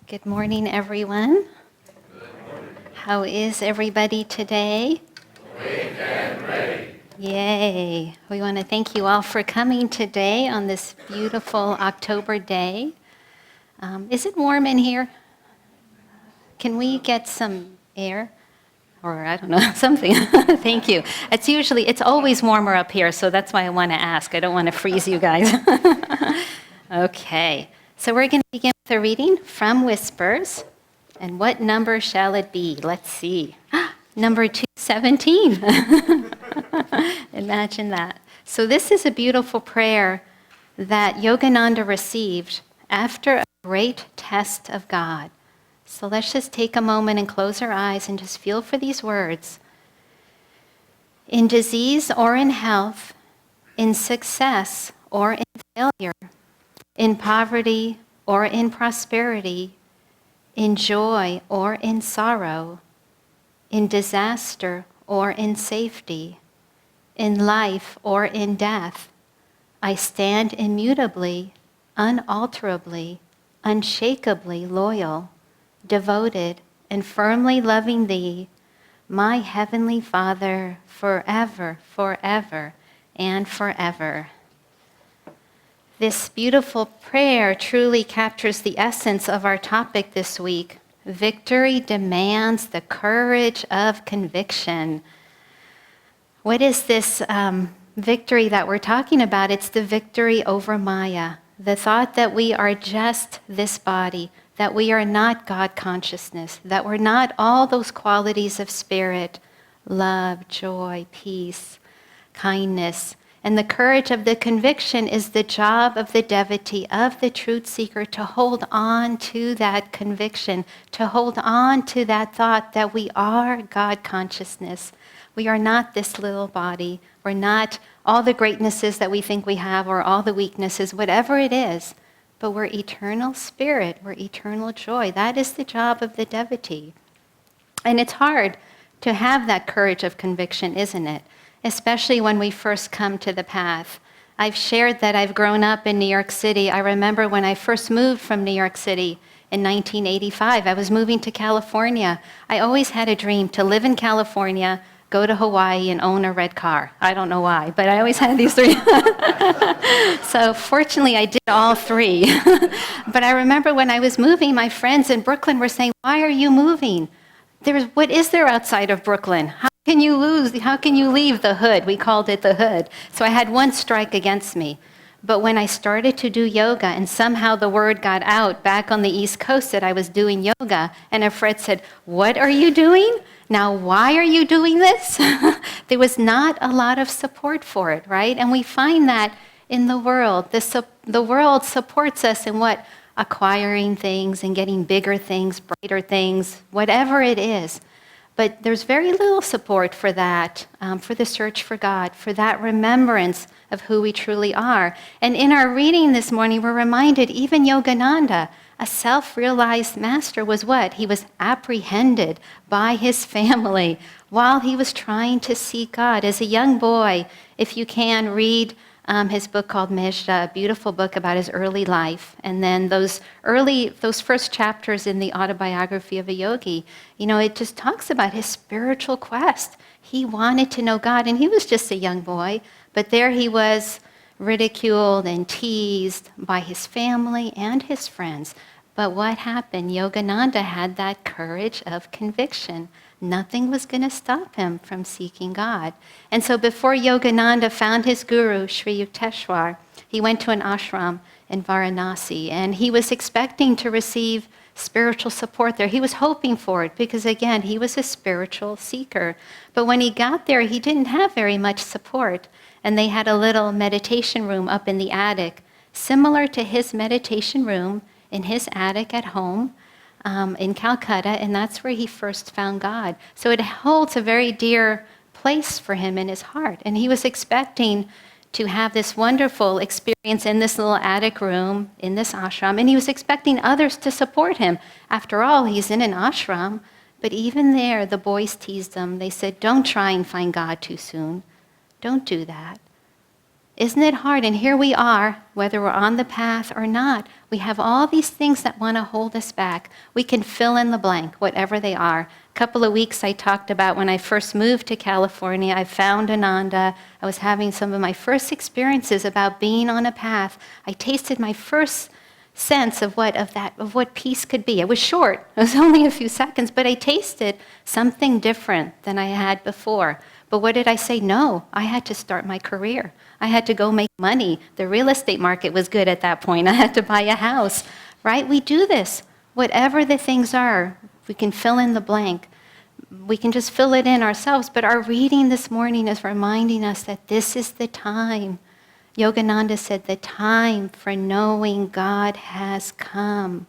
Good morning, everyone. How is everybody today? Awake and ready. Yay. We want to thank you all for coming today on this beautiful October day. Is it warm in here? Can we get some air? Or I don't know, something. Thank you. It's always warmer up here, so that's why I want to ask. I don't want to freeze you guys. Okay. So we're going to begin with a reading from Whispers. And what number shall it be? Let's see. Number 217. Imagine that. So this is a beautiful prayer that Yogananda received after a great test of God. So let's just take a moment and close our eyes and just feel for these words. In disease or in health, in success or in failure, in poverty or in prosperity, in joy or in sorrow, in disaster or in safety, in life or in death, I stand immutably, unalterably, unshakably loyal, devoted, and firmly loving Thee, my Heavenly Father, forever, forever, and forever. This beautiful prayer truly captures the essence of our topic this week. Victory demands the courage of conviction. What is this victory that we're talking about? It's the victory over Maya, the thought that we are just this body, that we are not God consciousness, that we're not all those qualities of spirit, love, joy, peace, kindness. And the courage of the conviction is the job of the devotee, of the truth seeker, to hold on to that conviction, to hold on to that thought that we are God consciousness. We are not this little body. We're not all the greatnesses that we think we have or all the weaknesses, whatever it is. But we're eternal spirit. We're eternal joy. That is the job of the devotee. And it's hard to have that courage of conviction, isn't it? Especially when we first come to the path. I've shared that I've grown up in New York City. I remember when I first moved from New York City in 1985. I was moving to California. I always had a dream to live in California, go to Hawaii, and own a red car. I don't know why, but I always had these three. So fortunately, I did all three. But I remember when I was moving, my friends in Brooklyn were saying, "Why are you moving? What is there outside of Brooklyn? How can you leave the hood?" We called it the hood. So I had one strike against me. But when I started to do yoga and somehow the word got out back on the East Coast that I was doing yoga, and a friend said, "What are you doing? Now, why are you doing this?" There was not a lot of support for it, right? And we find that in the world. The world supports us in what? Acquiring things and getting bigger things, brighter things, whatever it is. But there's very little support for that, for the search for God, for that remembrance of who we truly are. And in our reading this morning, we're reminded even Yogananda, a self-realized master, was what? He was apprehended by his family while he was trying to seek God. As a young boy, if you can, read his book called Mejda, a beautiful book about his early life. And then those first chapters in the autobiography of a yogi, it just talks about his spiritual quest. He wanted to know God, and he was just a young boy, but there he was, ridiculed and teased by his family and his friends. But what happened? Yogananda had that courage of conviction. Nothing was going to stop him from seeking God. And so before Yogananda found his guru, Sri Yukteswar, he went to an ashram in Varanasi, and he was expecting to receive spiritual support there. He was hoping for it because, again, he was a spiritual seeker. But when he got there, he didn't have very much support. And they had a little meditation room up in the attic, similar to his meditation room in his attic at home in Calcutta, and that's where he first found God. So it holds a very dear place for him in his heart. And he was expecting to have this wonderful experience in this little attic room, in this ashram, and he was expecting others to support him. After all, he's in an ashram, but even there, the boys teased him. They said, "Don't try and find God too soon. Don't do that." Isn't it hard? And here we are, whether we're on the path or not. We have all these things that want to hold us back. We can fill in the blank, whatever they are. A couple of weeks I talked about when I first moved to California, I found Ananda. I was having some of my first experiences about being on a path. I tasted my first sense of what peace could be. It was short. It was only a few seconds, but I tasted something different than I had before. But what did I say? No, I had to start my career. I had to go make money. The real estate market was good at that point. I had to buy a house, right? We do this. Whatever the things are, we can fill in the blank. We can just fill it in ourselves. But our reading this morning is reminding us that this is the time. Yogananda said, the time for knowing God has come.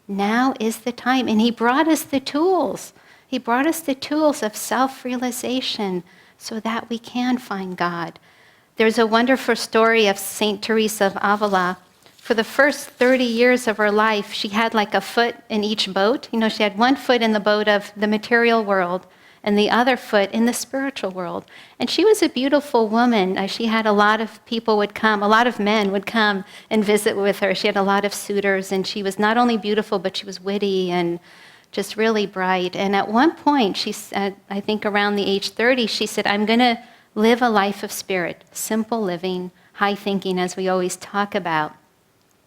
Now is the time. And he brought us the tools. He brought us the tools of self-realization so that we can find God. There's a wonderful story of St. Teresa of Avila. For the first 30 years of her life, she had like a foot in each boat. She had one foot in the boat of the material world and the other foot in the spiritual world. And she was a beautiful woman. She had a lot of men would come and visit with her. She had a lot of suitors, and she was not only beautiful, but she was witty and just really bright. And at one point, she said, I think around the age 30, she said, I'm going to live a life of spirit, simple living, high thinking, as we always talk about.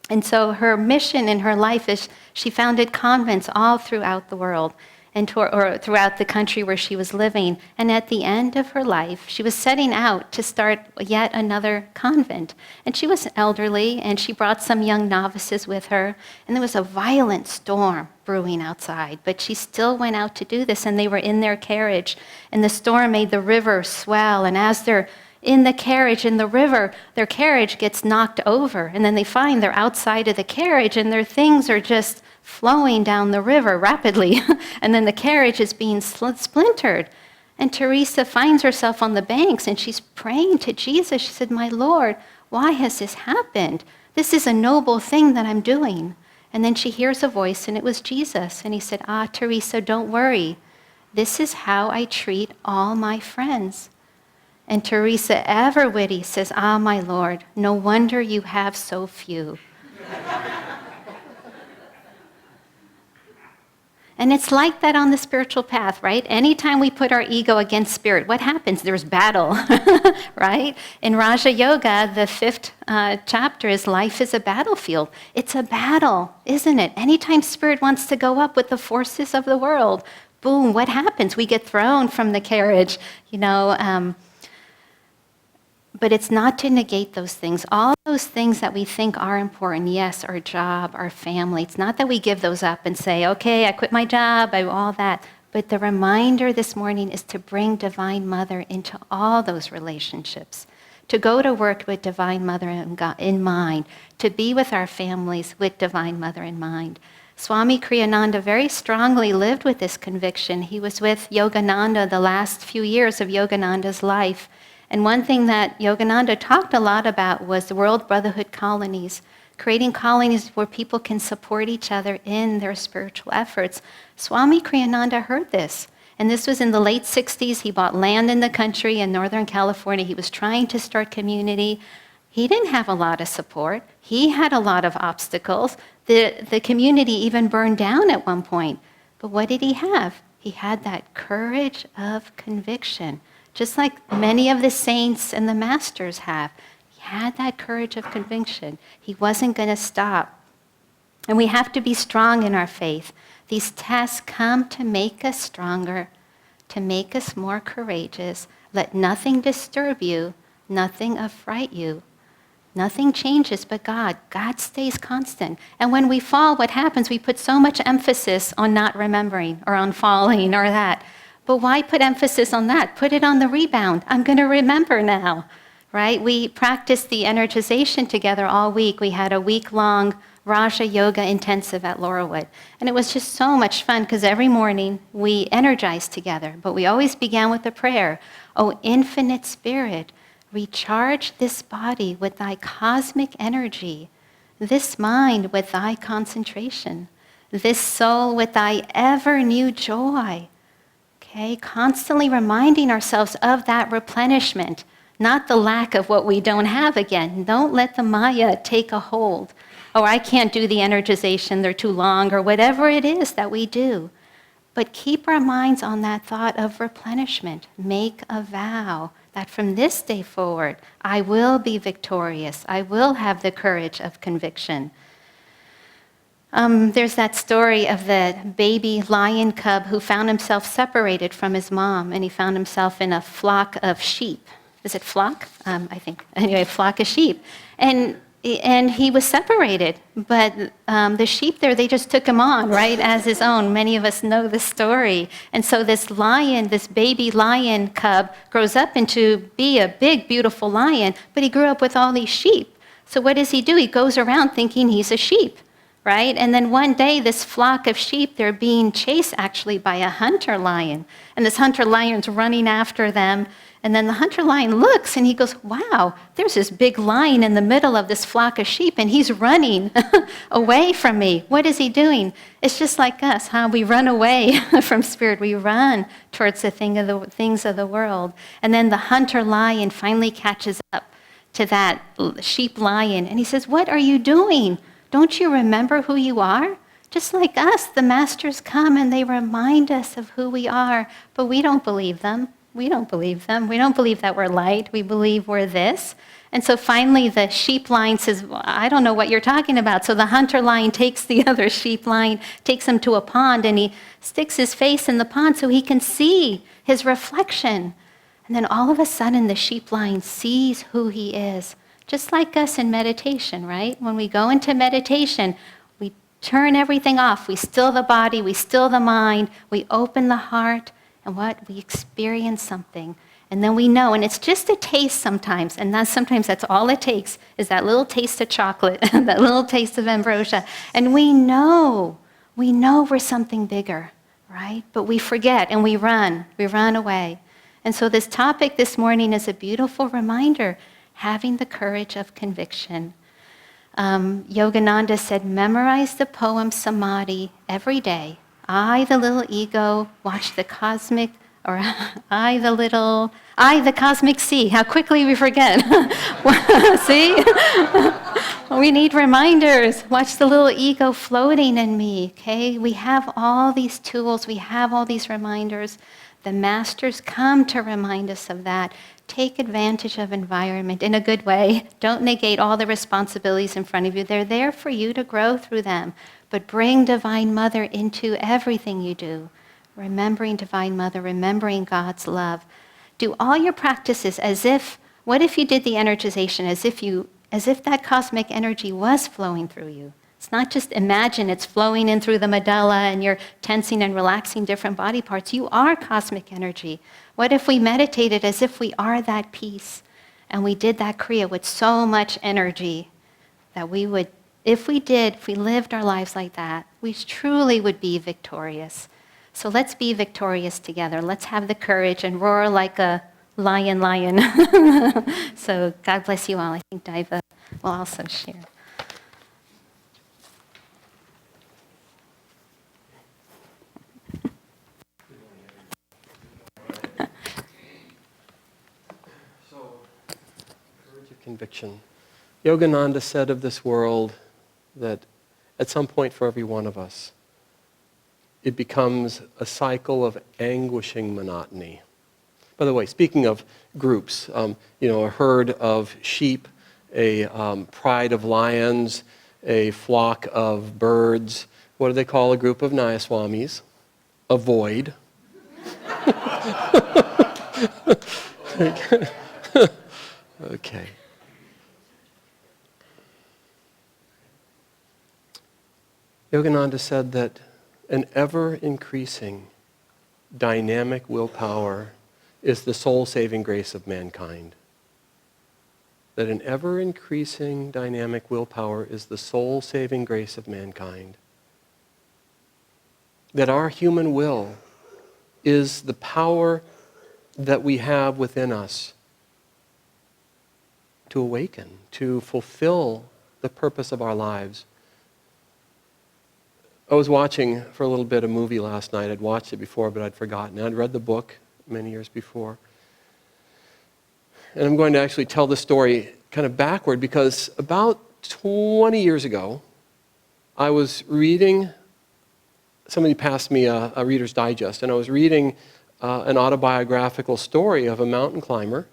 And so her mission in her life is she founded convents all throughout the world or throughout the country where she was living. And at the end of her life, she was setting out to start yet another convent. And she was elderly, and she brought some young novices with her. And there was a violent storm brewing outside, but she still went out to do this, and they were in their carriage. And the storm made the river swell, and as they're in the carriage in the river, their carriage gets knocked over, and then they find they're outside of the carriage, and their things are just flowing down the river rapidly, and then the carriage is being splintered. And Teresa finds herself on the banks, and she's praying to Jesus. She said, my Lord, why has this happened? This is a noble thing that I'm doing. And then she hears a voice, and it was Jesus. And he said, Teresa, don't worry. This is how I treat all my friends. And Teresa, ever witty, says, my Lord, no wonder you have so few. And it's like that on the spiritual path, right? Anytime we put our ego against spirit, what happens? There's battle, right? In Raja Yoga, the 5th chapter is life is a battlefield. It's a battle, isn't it? Anytime spirit wants to go up with the forces of the world, boom, what happens? We get thrown from the carriage, but it's not to negate those things. All those things that we think are important, yes, our job, our family, it's not that we give those up and say, okay, I quit my job, all that. But the reminder this morning is to bring Divine Mother into all those relationships, to go to work with Divine Mother in mind, to be with our families with Divine Mother in mind. Swami Kriyananda very strongly lived with this conviction. He was with Yogananda the last few years of Yogananda's life. And one thing that Yogananda talked a lot about was the World Brotherhood colonies, creating colonies where people can support each other in their spiritual efforts. Swami Kriyananda heard this, and this was in the late 60s. He bought land in the country in Northern California. He was trying to start community. He didn't have a lot of support. He had a lot of obstacles. The community even burned down at one point. But what did he have? He had that courage of conviction. Just like many of the saints and the masters have. He had that courage of conviction. He wasn't going to stop. And we have to be strong in our faith. These tests come to make us stronger, to make us more courageous. Let nothing disturb you, nothing affright you. Nothing changes but God. God stays constant. And when we fall, what happens? We put so much emphasis on not remembering or on falling or that. But why put emphasis on that? Put it on the rebound. I'm going to remember now, right? We practiced the energization together all week. We had a week-long Raja Yoga intensive at Laurelwood. And it was just so much fun because every morning we energized together. But we always began with a prayer. Oh, infinite spirit, recharge this body with thy cosmic energy, this mind with thy concentration, this soul with thy ever new joy. Okay, constantly reminding ourselves of that replenishment, not the lack of what we don't have again. Don't let the Maya take a hold. Oh, I can't do the energization, they're too long, or whatever it is that we do. But keep our minds on that thought of replenishment. Make a vow that from this day forward, I will be victorious. I will have the courage of conviction. There's that story of the baby lion cub who found himself separated from his mom, and he found himself in a flock of sheep. Is it flock? I think. Anyway, a flock of sheep. And he was separated, but the sheep there, they just took him on, right, as his own. Many of us know the story. And so this lion, this baby lion cub, grows up into be a big, beautiful lion, but he grew up with all these sheep. So what does he do? He goes around thinking he's a sheep, right? And then one day, this flock of sheep, they're being chased actually by a hunter lion. And this hunter lion's running after them. And then the hunter lion looks and he goes, wow, there's this big lion in the middle of this flock of sheep and he's running away from me. What is he doing? It's just like us, huh? We run away from spirit. We run towards the things of the world. And then the hunter lion finally catches up to that sheep lion and he says, what are you doing? Don't you remember who you are? Just like us, the masters come and they remind us of who we are, but we don't believe them. We don't believe them. We don't believe that we're light. We believe we're this. And so finally the sheep lion says, well, I don't know what you're talking about. So the hunter lion takes the other sheep lion, takes him to a pond, and he sticks his face in the pond so he can see his reflection. And then all of a sudden the sheep lion sees who he is. Just like us in meditation, right? When we go into meditation, we turn everything off. We still the body, we still the mind, we open the heart, and what? We experience something. And then we know, and it's just a taste sometimes, and sometimes that's all it takes, is that little taste of chocolate, that little taste of ambrosia. And we know we're something bigger, right? But we forget, and we run away. And so this topic this morning is a beautiful reminder, having the courage of conviction. Yogananda said, memorize the poem Samadhi every day. I, the little ego, watch the cosmic, or I, the cosmic sea. How quickly we forget. See? We need reminders. Watch the little ego floating in me, okay? We have all these tools. We have all these reminders. The masters come to remind us of that. Take advantage of environment in a good way. Don't negate all the responsibilities in front of you. They're there for you to grow through them. But bring Divine Mother into everything you do. Remembering Divine Mother, remembering God's love. Do all your practices as if, what if you did the energization as if that cosmic energy was flowing through you? It's not just imagine it's flowing in through the medulla and you're tensing and relaxing different body parts. You are cosmic energy. What if we meditated as if we are that peace and we did that Kriya with so much energy that we would, if we lived our lives like that, we truly would be victorious. So let's be victorious together. Let's have the courage and roar like a lion. So God bless you all. I think Diva will also share. Courage of conviction. Yogananda said of this world that at some point for every one of us, it becomes a cycle of anguishing monotony. By the way, speaking of groups, a herd of sheep, a pride of lions, a flock of birds. What do they call a group of Nayaswamis? A void. Okay. Yogananda said that an ever-increasing dynamic willpower is the soul-saving grace of mankind. That an ever-increasing dynamic willpower is the soul-saving grace of mankind. That our human will is the power that we have within us to awaken, to fulfill the purpose of our lives. I was watching for a little bit a movie last night. I'd watched it before, but I'd forgotten. I'd read the book many years before. and I'm going to actually tell the story kind of backward, because about 20 years ago, I was reading, somebody passed me a Reader's Digest, and I was reading an autobiographical story of a mountain climber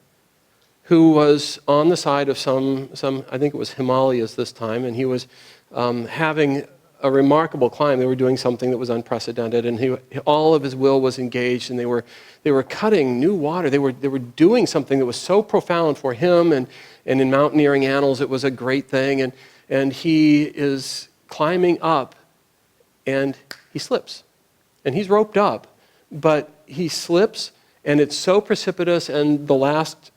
who was on the side of some I think it was Himalayas this time, and he was having a remarkable climb. They were doing something that was unprecedented, and all of his will was engaged, and they were cutting new water. They were doing something that was so profound for him, and in mountaineering annals, it was a great thing. And he is climbing up, and he slips, and he's roped up, but he slips, and it's so precipitous, and the last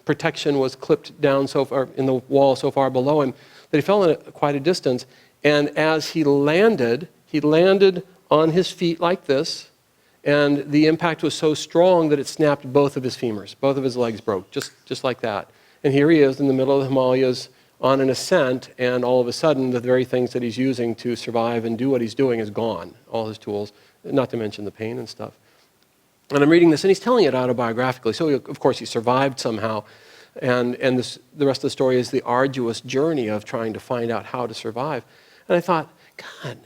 protection was clipped down so far in the wall, so far below him, that he fell in quite a distance. And as he landed on his feet like this, and the impact was so strong that it snapped both of his femurs. Both of his legs broke, just like that. And here he is in the middle of the Himalayas on an ascent, and all of a sudden, the very things that he's using to survive and do what he's doing is gone, all his tools, not to mention the pain and stuff. And I'm reading this, and he's telling it autobiographically. So, of course, he survived somehow. And the rest of the story is the arduous journey of trying to find out how to survive. And I thought, God,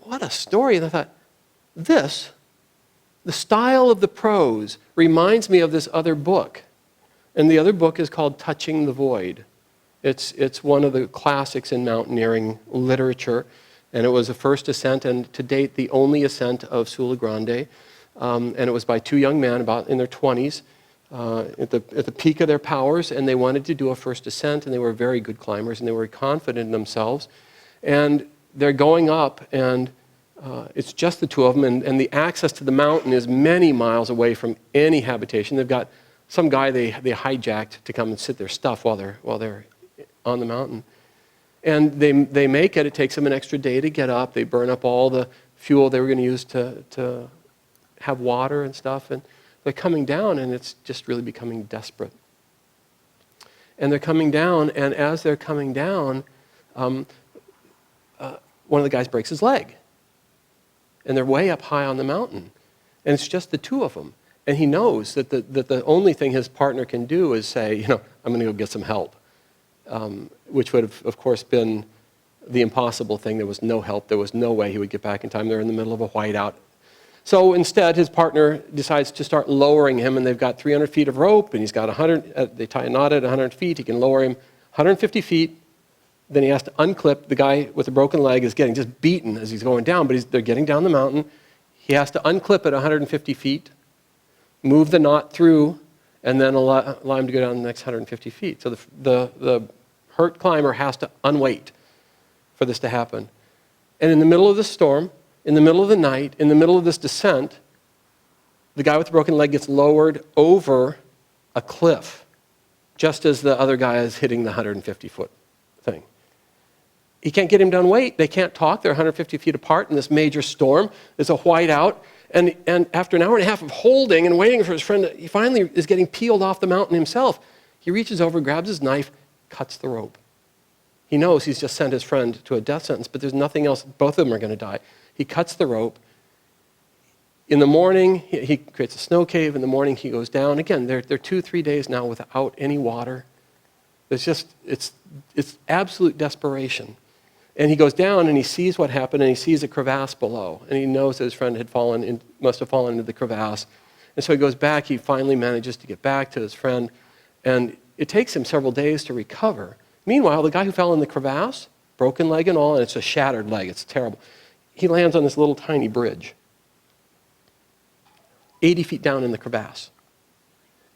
what a story. And I thought, the style of the prose reminds me of this other book. And the other book is called Touching the Void. It's one of the classics in mountaineering literature. And it was a first ascent, and to date, the only ascent of Sula Grande. And it was by two young men about in their 20s. At the peak of their powers, and they wanted to do a first ascent, and they were very good climbers, and they were confident in themselves. And they're going up, and it's just the two of them, and the access to the mountain is many miles away from any habitation. They've got some guy they hijacked to come and sit their stuff while they're on the mountain. And they make it. It takes them an extra day to get up. They burn up all the fuel they were going to use to have water and stuff, and they're coming down, and it's just really becoming desperate. And they're coming down, and as they're coming down, one of the guys breaks his leg. And they're way up high on the mountain. And it's just the two of them. And he knows that the only thing his partner can do is say, I'm going to go get some help. Which would have, of course, been the impossible thing. There was no help. There was no way he would get back in time. They're in the middle of a whiteout. So instead, his partner decides to start lowering him, and they've got 300 feet of rope, and he's got 100, they tie a knot at 100 feet. He can lower him 150 feet. Then he has to unclip. The guy with the broken leg is getting just beaten as he's going down, but they're getting down the mountain. He has to unclip at 150 feet, move the knot through, and then allow him to go down the next 150 feet. So the hurt climber has to unweight for this to happen. And in the middle of the storm, in the middle of the night, in the middle of this descent, the guy with the broken leg gets lowered over a cliff, just as the other guy is hitting the 150-foot thing. He can't get him to unweight. They can't talk. They're 150 feet apart in this major storm. There's a whiteout. And after an hour and a half of holding and waiting for his friend, he finally is getting peeled off the mountain himself. He reaches over, grabs his knife, cuts the rope. He knows he's just sent his friend to a death sentence, but there's nothing else. Both of them are going to die. He cuts the rope. In the morning, he creates a snow cave. In the morning, he goes down. Again, they're 2-3 days now without any water. It's absolute desperation. And he goes down, and he sees what happened, and he sees a crevasse below. And he knows that his friend must have fallen into the crevasse. And so he goes back. He finally manages to get back to his friend. And it takes him several days to recover. Meanwhile, the guy who fell in the crevasse, broken leg and all, and it's a shattered leg. It's terrible. He lands on this little tiny bridge, 80 feet down in the crevasse.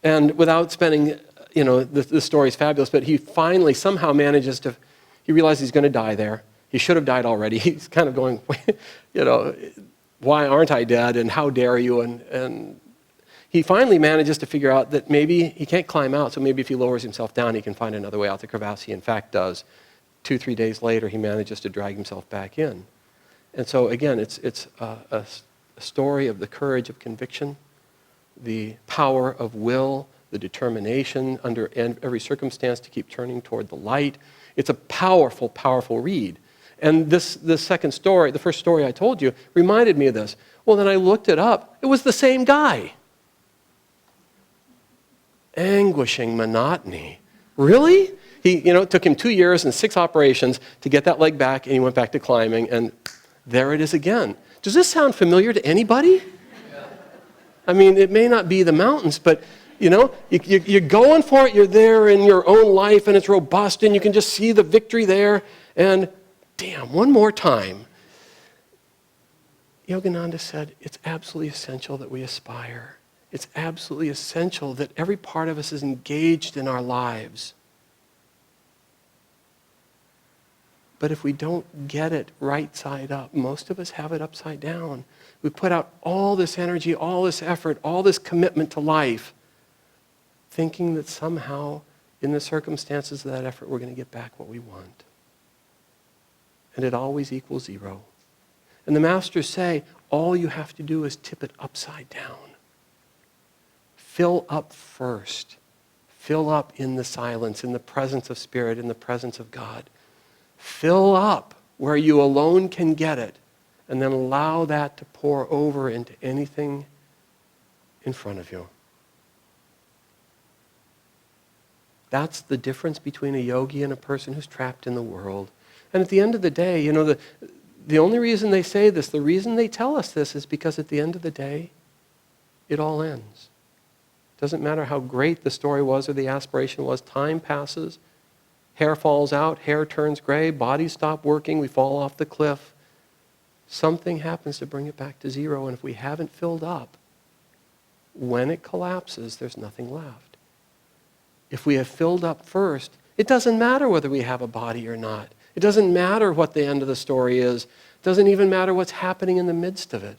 And without spending, the story's fabulous, but he finally somehow manages to, he realizes he's going to die there. He should have died already. He's kind of going, why aren't I dead, and how dare you? And he finally manages to figure out that maybe he can't climb out, so maybe if he lowers himself down, he can find another way out the crevasse. He, in fact, does. 2-3 days later, he manages to drag himself back in. And so, again, it's a story of the courage of conviction, the power of will, the determination under every circumstance to keep turning toward the light. It's a powerful, powerful read. And this second story, the first story I told you, reminded me of this. Well, then I looked it up. It was the same guy. anguishing monotony. Really? It took him 2 years and 6 operations to get that leg back, and he went back to climbing, and there it is again. Does this sound familiar to anybody? I mean, it may not be the mountains, but you're going for it, you're there in your own life, and it's robust, and you can just see the victory there, and damn, one more time. Yogananda said, it's absolutely essential that we aspire. It's absolutely essential that every part of us is engaged in our lives. But if we don't get it right side up, most of us have it upside down. We put out all this energy, all this effort, all this commitment to life, thinking that somehow, in the circumstances of that effort, we're going to get back what we want. And it always equals 0. And the masters say, all you have to do is tip it upside down. Fill up first. Fill up in the silence, in the presence of Spirit, in the presence of God. Fill up where you alone can get it, and then allow that to pour over into anything in front of you. That's the difference between a yogi and a person who's trapped in the world. And at the end of the day, the only reason they say this, the reason they tell us this is because at the end of the day, it all ends. Doesn't matter how great the story was or the aspiration was, time passes, hair falls out, hair turns gray, bodies stop working, we fall off the cliff. Something happens to bring it back to 0, and if we haven't filled up, when it collapses, there's nothing left. If we have filled up first, it doesn't matter whether we have a body or not. It doesn't matter what the end of the story is. It doesn't even matter what's happening in the midst of it.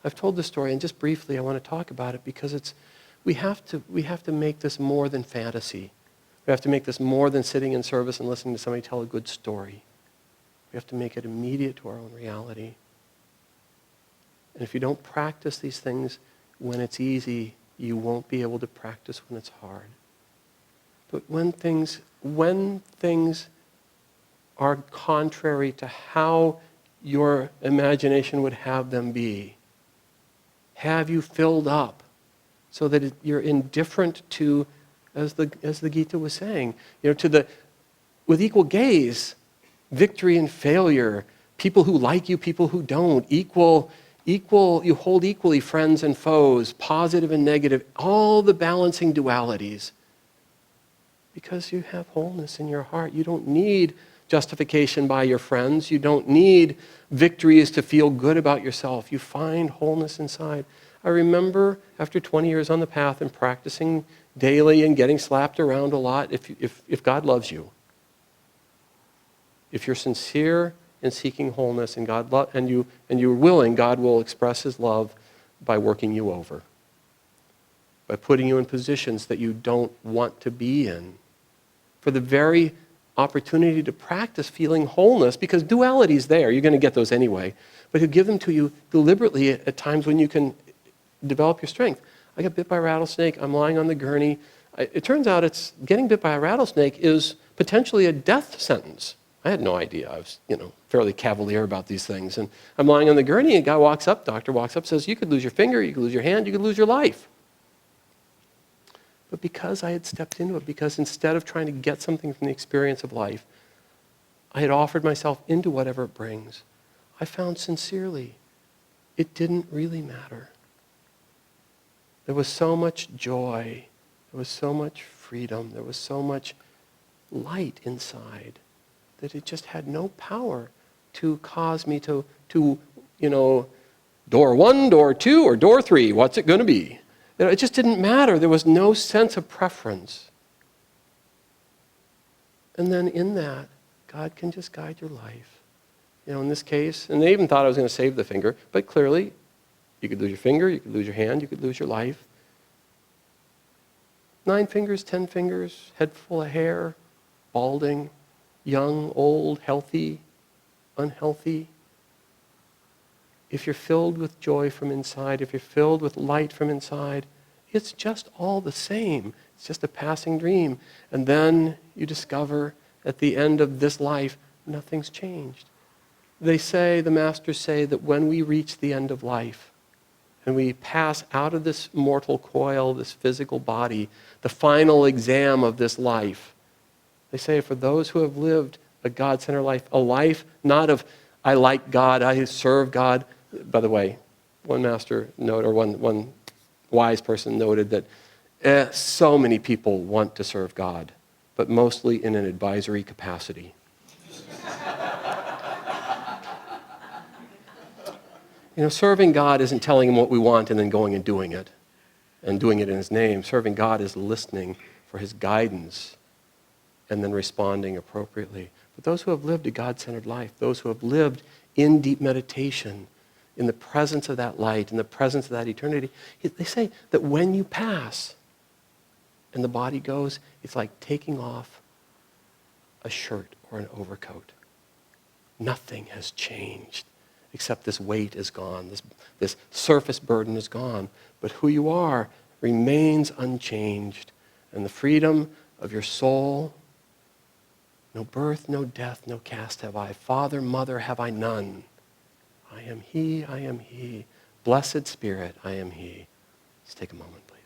I've told the story, and just briefly I want to talk about it because we have to make this more than fantasy. We have to make this more than sitting in service and listening to somebody tell a good story. We have to make it immediate to our own reality. And if you don't practice these things when it's easy, you won't be able to practice when it's hard. But when things are contrary to how your imagination would have them be, have you filled up so that you're indifferent to, as the Gita was saying, with equal gaze, victory and failure, people who like you, people who don't, equal, you hold equally friends and foes, positive and negative, all the balancing dualities. Because you have wholeness in your heart. You don't need justification by your friends. You don't need victories to feel good about yourself. You find wholeness inside. I remember after 20 years on the path and practicing daily and getting slapped around a lot, if God loves you, if you're sincere in seeking wholeness and you're willing, God will express His love by working you over, by putting you in positions that you don't want to be in, for the very opportunity to practice feeling wholeness, because duality is there. You're going to get those anyway, but He'll give them to you deliberately at times when you can develop your strength. I got bit by a rattlesnake. I'm lying on the gurney. It turns out getting bit by a rattlesnake is potentially a death sentence. I had no idea. I was, fairly cavalier about these things. And I'm lying on the gurney, and a guy doctor walks up, says, you could lose your finger, you could lose your hand, you could lose your life. But because I had stepped into it, because instead of trying to get something from the experience of life, I had offered myself into whatever it brings, I found sincerely it didn't really matter. There was so much joy, there was so much freedom, there was so much light inside that it just had no power to cause me to door 1, door 2, or door 3, what's it going to be? It just didn't matter. There was no sense of preference. And then in that, God can just guide your life. In this case, and they even thought I was going to save the finger, but clearly, you could lose your finger, you could lose your hand, you could lose your life. 9 fingers, 10 fingers, head full of hair, balding, young, old, healthy, unhealthy. If you're filled with joy from inside, if you're filled with light from inside, it's just all the same. It's just a passing dream. And then you discover at the end of this life, nothing's changed. The masters say that when we reach the end of life, and we pass out of this mortal coil, this physical body, the final exam of this life. They say for those who have lived a God-centered life, a life not of, I like God, I serve God. By the way, one master note, or one wise person noted that so many people want to serve God, but mostly in an advisory capacity. Serving God isn't telling him what we want and then going and doing it in his name. Serving God is listening for his guidance and then responding appropriately. But those who have lived a God-centered life, those who have lived in deep meditation, in the presence of that light, in the presence of that eternity, they say that when you pass and the body goes, it's like taking off a shirt or an overcoat. Nothing has changed except this weight is gone, this surface burden is gone. But who you are remains unchanged. And the freedom of your soul, no birth, no death, no caste have I. Father, mother have I none. I am he, I am he. Blessed Spirit, I am he. Let's take a moment, please.